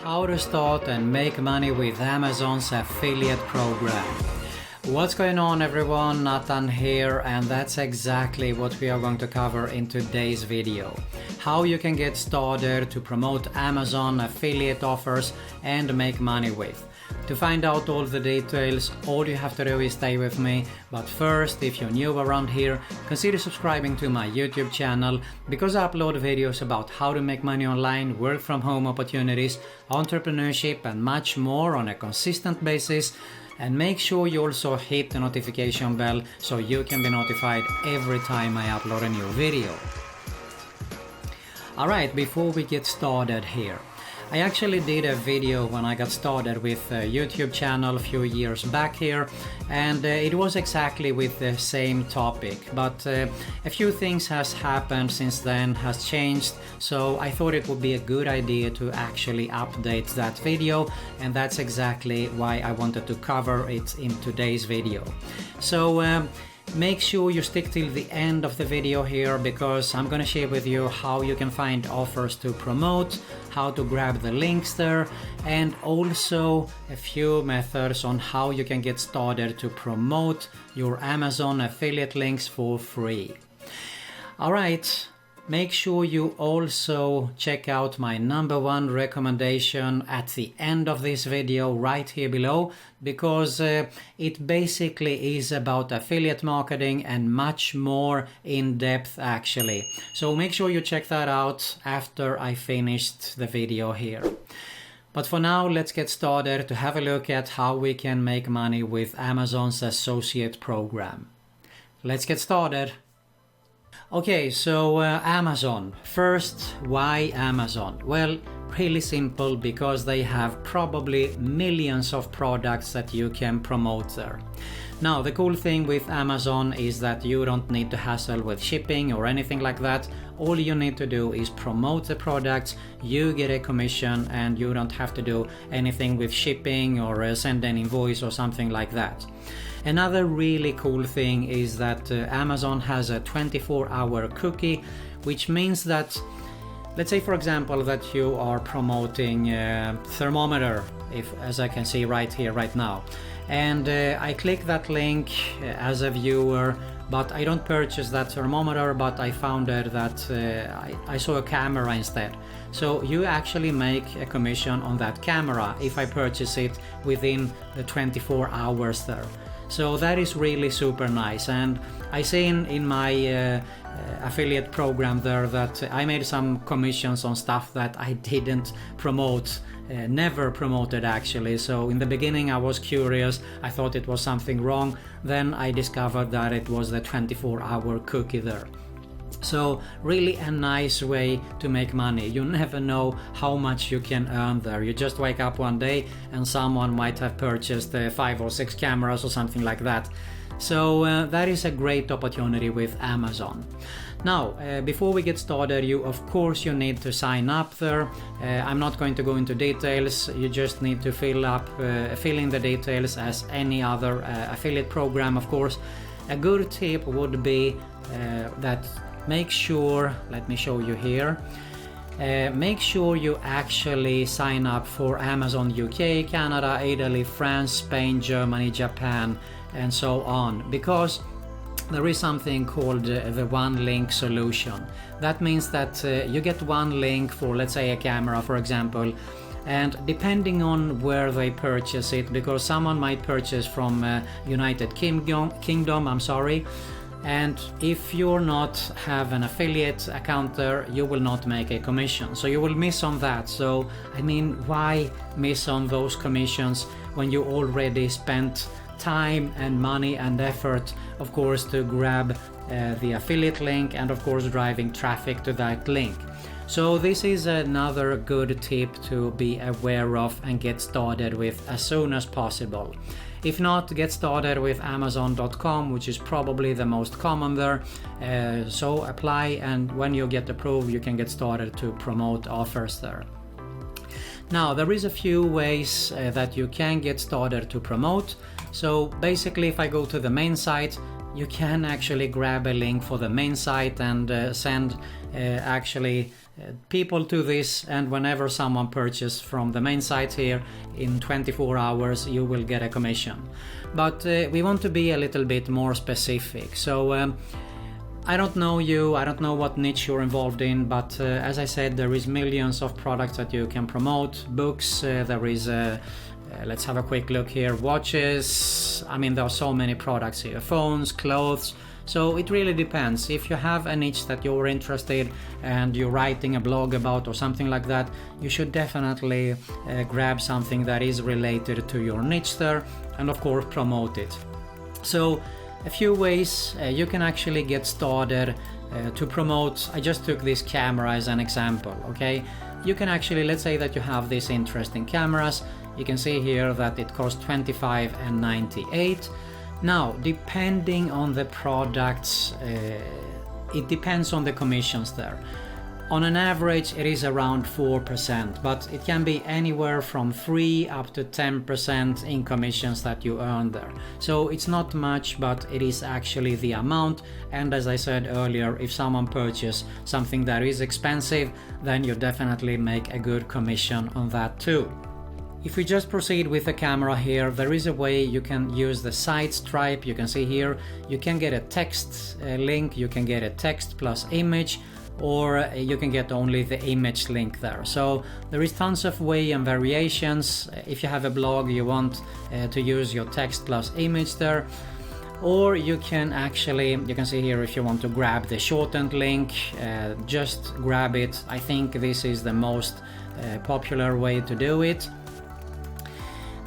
How to start and make money with Amazon's affiliate program. What's going on everyone, Nathan here, and that's exactly what we are going to cover in today's video. How you can get started to promote Amazon affiliate offers and make money with. To find out all the details, all you have to do is stay with me. But first, if you're new around here, consider subscribing to my YouTube channel because I upload videos about how to make money online, work from home opportunities, entrepreneurship and much more on a consistent basis. And make sure you also hit the notification bell so you can be notified every time I upload a new video. Alright, before we get started here, I actually did a video when I got started with a YouTube channel a few years back here, and it was exactly with the same topic, but a few things has happened since then, has changed, so I thought it would be a good idea to actually update that video, and that's exactly why I wanted to cover it in today's video. So make sure you stick till the end of the video here because I'm gonna share with you how you can find offers to promote, how to grab the links there, and also a few methods on how you can get started to promote your Amazon affiliate links for free. Alright, make sure you also check out my #1 recommendation at the end of this video right here below because it basically is about affiliate marketing and much more in depth actually. So make sure you check that out after I finished the video here. But for now, let's get started to have a look at how we can make money with Amazon's associate program. Let's get started. Okay, so Amazon. First, why Amazon? Well, really simple because they have probably millions of products that you can promote there. Now, the cool thing with Amazon is that you don't need to hassle with shipping or anything like that. All you need to do is promote the products, you get a commission, and you don't have to do anything with shipping or send an invoice or something like that. Another really cool thing is that Amazon has a 24-hour cookie, which means that, let's say for example that you are promoting a thermometer, as I can see right here, right now, and I click that link as a viewer, but I don't purchase that thermometer, but I found out that I saw a camera instead. So you actually make a commission on that camera if I purchase it within the 24 hours there. So that is really super nice, and I see in my affiliate program there that I made some commissions on stuff that I didn't promote, never promoted actually. So in the beginning I was curious, I thought it was something wrong, then I discovered that it was the 24-hour cookie there. So really a nice way to make money. You never know how much you can earn there. You just wake up one day and someone might have purchased 5 or 6 cameras or something like that. So that is a great opportunity with Amazon. Now, before we get started, you need to sign up there. I'm not going to go into details. You just need to fill in the details as any other affiliate program, of course. A good tip would be that make sure, let me show you here, make sure you actually sign up for Amazon UK, Canada, Italy, France, Spain, Germany, Japan, and so on, because there is something called the one link solution. That means that you get one link for, let's say, a camera, for example, and depending on where they purchase it, because someone might purchase from United Kingdom, and if you're not have an affiliate account there, you will not make a commission, so you will miss on that. So I mean, why miss on those commissions when you already spent time and money and effort, of course, to grab the affiliate link and of course driving traffic to that link. So this is another good tip to be aware of and get started with as soon as possible. If not, get started with Amazon.com, which is probably the most common there. So apply, and when you get approved, you can get started to promote offers there. Now, there is a few ways that you can get started to promote. So basically, if I go to the main site, you can actually grab a link for the main site and send actually people to this, and whenever someone purchases from the main site here, in 24 hours you will get a commission. But we want to be a little bit more specific. So I don't know you, I don't know what niche you're involved in, but as I said, there is millions of products that you can promote. Books, there is let's have a quick look here. Watches, I mean, there are so many products here. Phones, clothes. So it really depends. If you have a niche that you're interested and you're writing a blog about or something like that, you should definitely grab something that is related to your niche there, and of course promote it. So a few ways you can actually get started to promote. I just took this camera as an example, okay? You can actually, let's say that you have these interesting cameras. You can see here that it costs $25.98. Now, depending on the products, it depends on the commissions there. On an average, it is around 4%, but it can be anywhere from 3 up to 10% in commissions that you earn there. So it's not much, but it is actually the amount. And as I said earlier, if someone purchases something that is expensive, then you definitely make a good commission on that too. If we just proceed with the camera here, there is a way you can use the site stripe. You can see here, you can get a text link, you can get a text plus image, or you can get only the image link there. So there is tons of way and variations. If you have a blog, you want to use your text plus image there. Or you can actually, you can see here, if you want to grab the shortened link, just grab it. I think this is the most popular way to do it.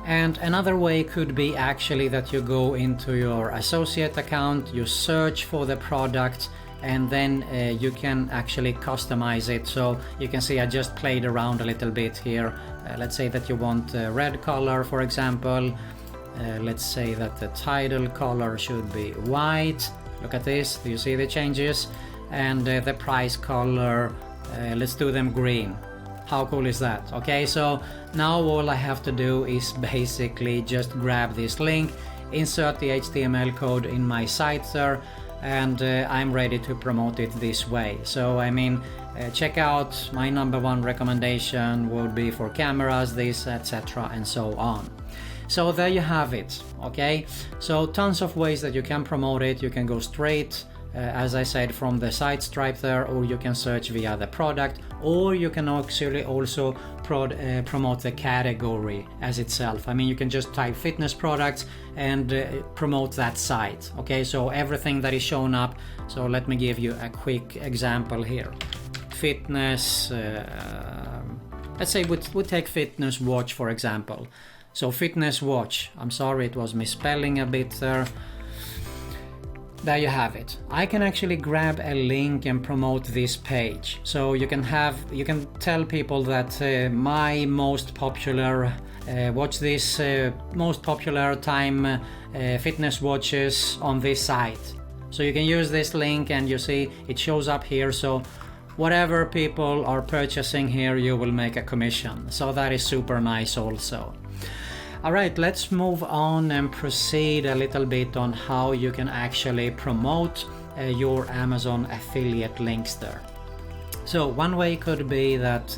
And another way could be actually that you go into your associate account, you search for the product, and then you can actually customize it. So you can see I just played around a little bit here. Let's say that you want a red color, for example. Let's say that the title color should be white. Look at this, do you see the changes? And the price color, let's do them green. How cool is that? Okay, so now all I have to do is basically just grab this link, insert the HTML code in my site there, and I'm ready to promote it this way. So I mean, check out my #1 recommendation would be for cameras, this, etc. and so on. So there you have it, okay? So tons of ways that you can promote it. You can go straight, as I said, from the site stripe there, or you can search via the product, or you can actually also promote the category as itself. I mean, you can just type fitness products and promote that site, okay? So everything that is shown up. So let me give you a quick example here. Fitness, let's say we take fitness watch, for example. So fitness watch, I'm sorry, it was misspelling a bit there. There you have it. I can actually grab a link and promote this page. So you can tell people that my most popular watch this most popular time fitness watches on this site. So you can use this link and you see it shows up here. So whatever people are purchasing here, you will make a commission. So that is super nice also. All right, let's move on and proceed a little bit on how you can actually promote your Amazon affiliate links there. So one way could be that,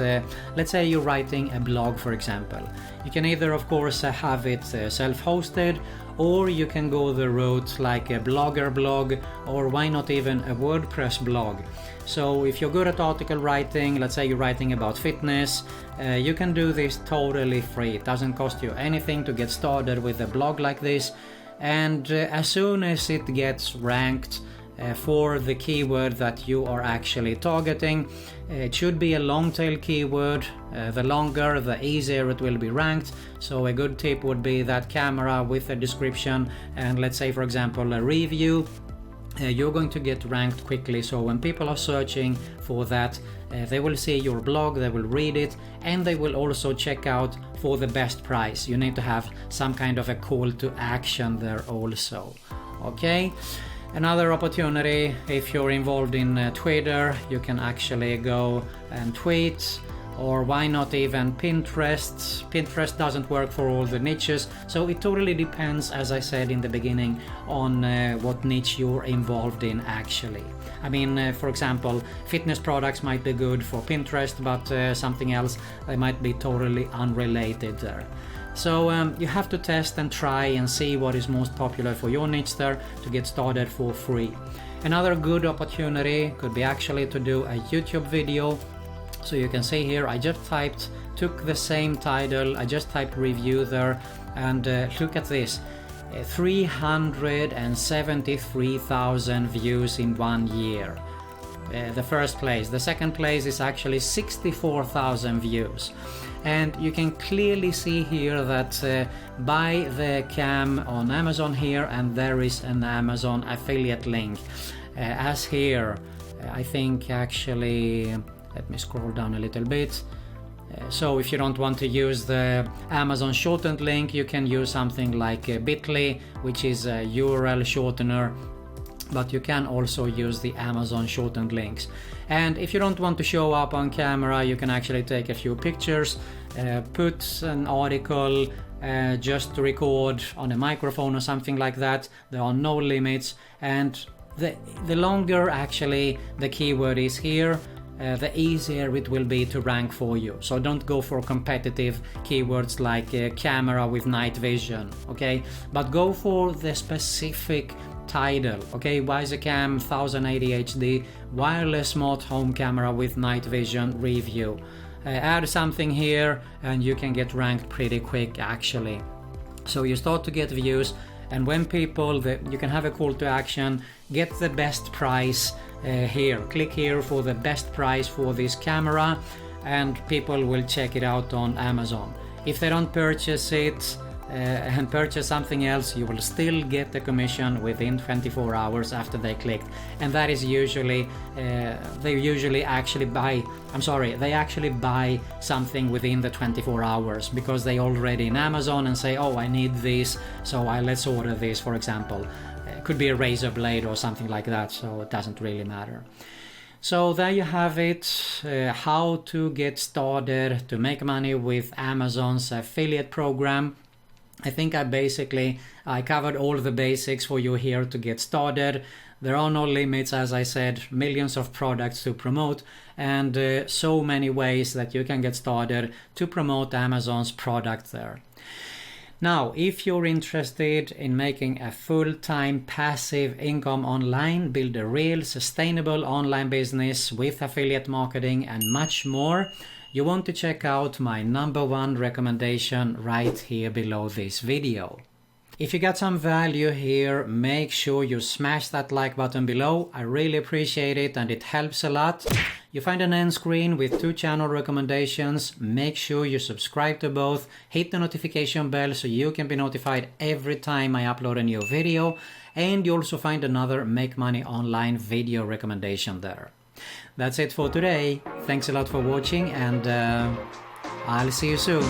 let's say you're writing a blog, for example. You can either, of course, have it self-hosted, or you can go the route like a Blogger blog, or why not even a WordPress blog. So if you're good at article writing, let's say you're writing about fitness, you can do this totally free. It doesn't cost you anything to get started with a blog like this. And as soon as it gets ranked for the keyword that you are actually targeting, it should be a long tail keyword. The longer, the easier it will be ranked. So a good tip would be that camera with a description and, let's say, for example, a review. You're going to get ranked quickly. So when people are searching for that, they will see your blog, they will read it, and they will also check out for the best price. You need to have some kind of a call to action there also. Okay. Another opportunity, if you're involved in Twitter, you can actually go and tweet, or why not even Pinterest? Pinterest doesn't work for all the niches, so it totally depends, as I said in the beginning, on what niche you're involved in actually. I mean, for example, fitness products might be good for Pinterest, but something else, they might be totally unrelated there. So you have to test and try and see what is most popular for your niche there to get started for free. Another good opportunity could be actually to do a YouTube video. So you can see here, I just took the same title, I just typed review there, and look at this, 373,000 views in 1 year. The first place. The second place is actually 64,000 views. And you can clearly see here that buy the cam on Amazon here, and there is an Amazon affiliate link. As here, I think actually, let me scroll down a little bit. So if you don't want to use the Amazon shortened link, you can use something like Bitly, which is a URL shortener, but you can also use the Amazon shortened links. And if you don't want to show up on camera, you can actually take a few pictures, put an article, just record on a microphone or something like that. There are no limits, and the longer actually the keyword is here, the easier it will be to rank for you. So don't go for competitive keywords like camera with night vision, okay? But go for the specific title, okay? Wisecam 1080 HD wireless smart home camera with night vision review. Add something here and you can get ranked pretty quick actually. So you start to get views, and when people, you can have a call to action, get the best price here. Click here for the best price for this camera, and people will check it out on Amazon. If they don't purchase it and purchase something else, you will still get the commission within 24 hours after they clicked. And that is usually, they actually buy something within the 24 hours because they already in Amazon and say, oh, I need this, so let's order this, for example. It could be a razor blade or something like that, so it doesn't really matter. So there you have it, how to get started to make money with Amazon's affiliate program. I think I covered all the basics for you here to get started. There are no limits, as I said, millions of products to promote, and so many ways that you can get started to promote Amazon's product there. Now, if you're interested in making a full-time passive income online, build a real sustainable online business with affiliate marketing and much more, you want to check out my #1 recommendation right here below this video. If you got some value here, make sure you smash that like button below. I really appreciate it and it helps a lot. You find an end screen with 2 channel recommendations. Make sure you subscribe to both. Hit the notification bell so you can be notified every time I upload a new video. And you also find another Make Money Online video recommendation there. That's it for today. Thanks a lot for watching, and I'll see you soon.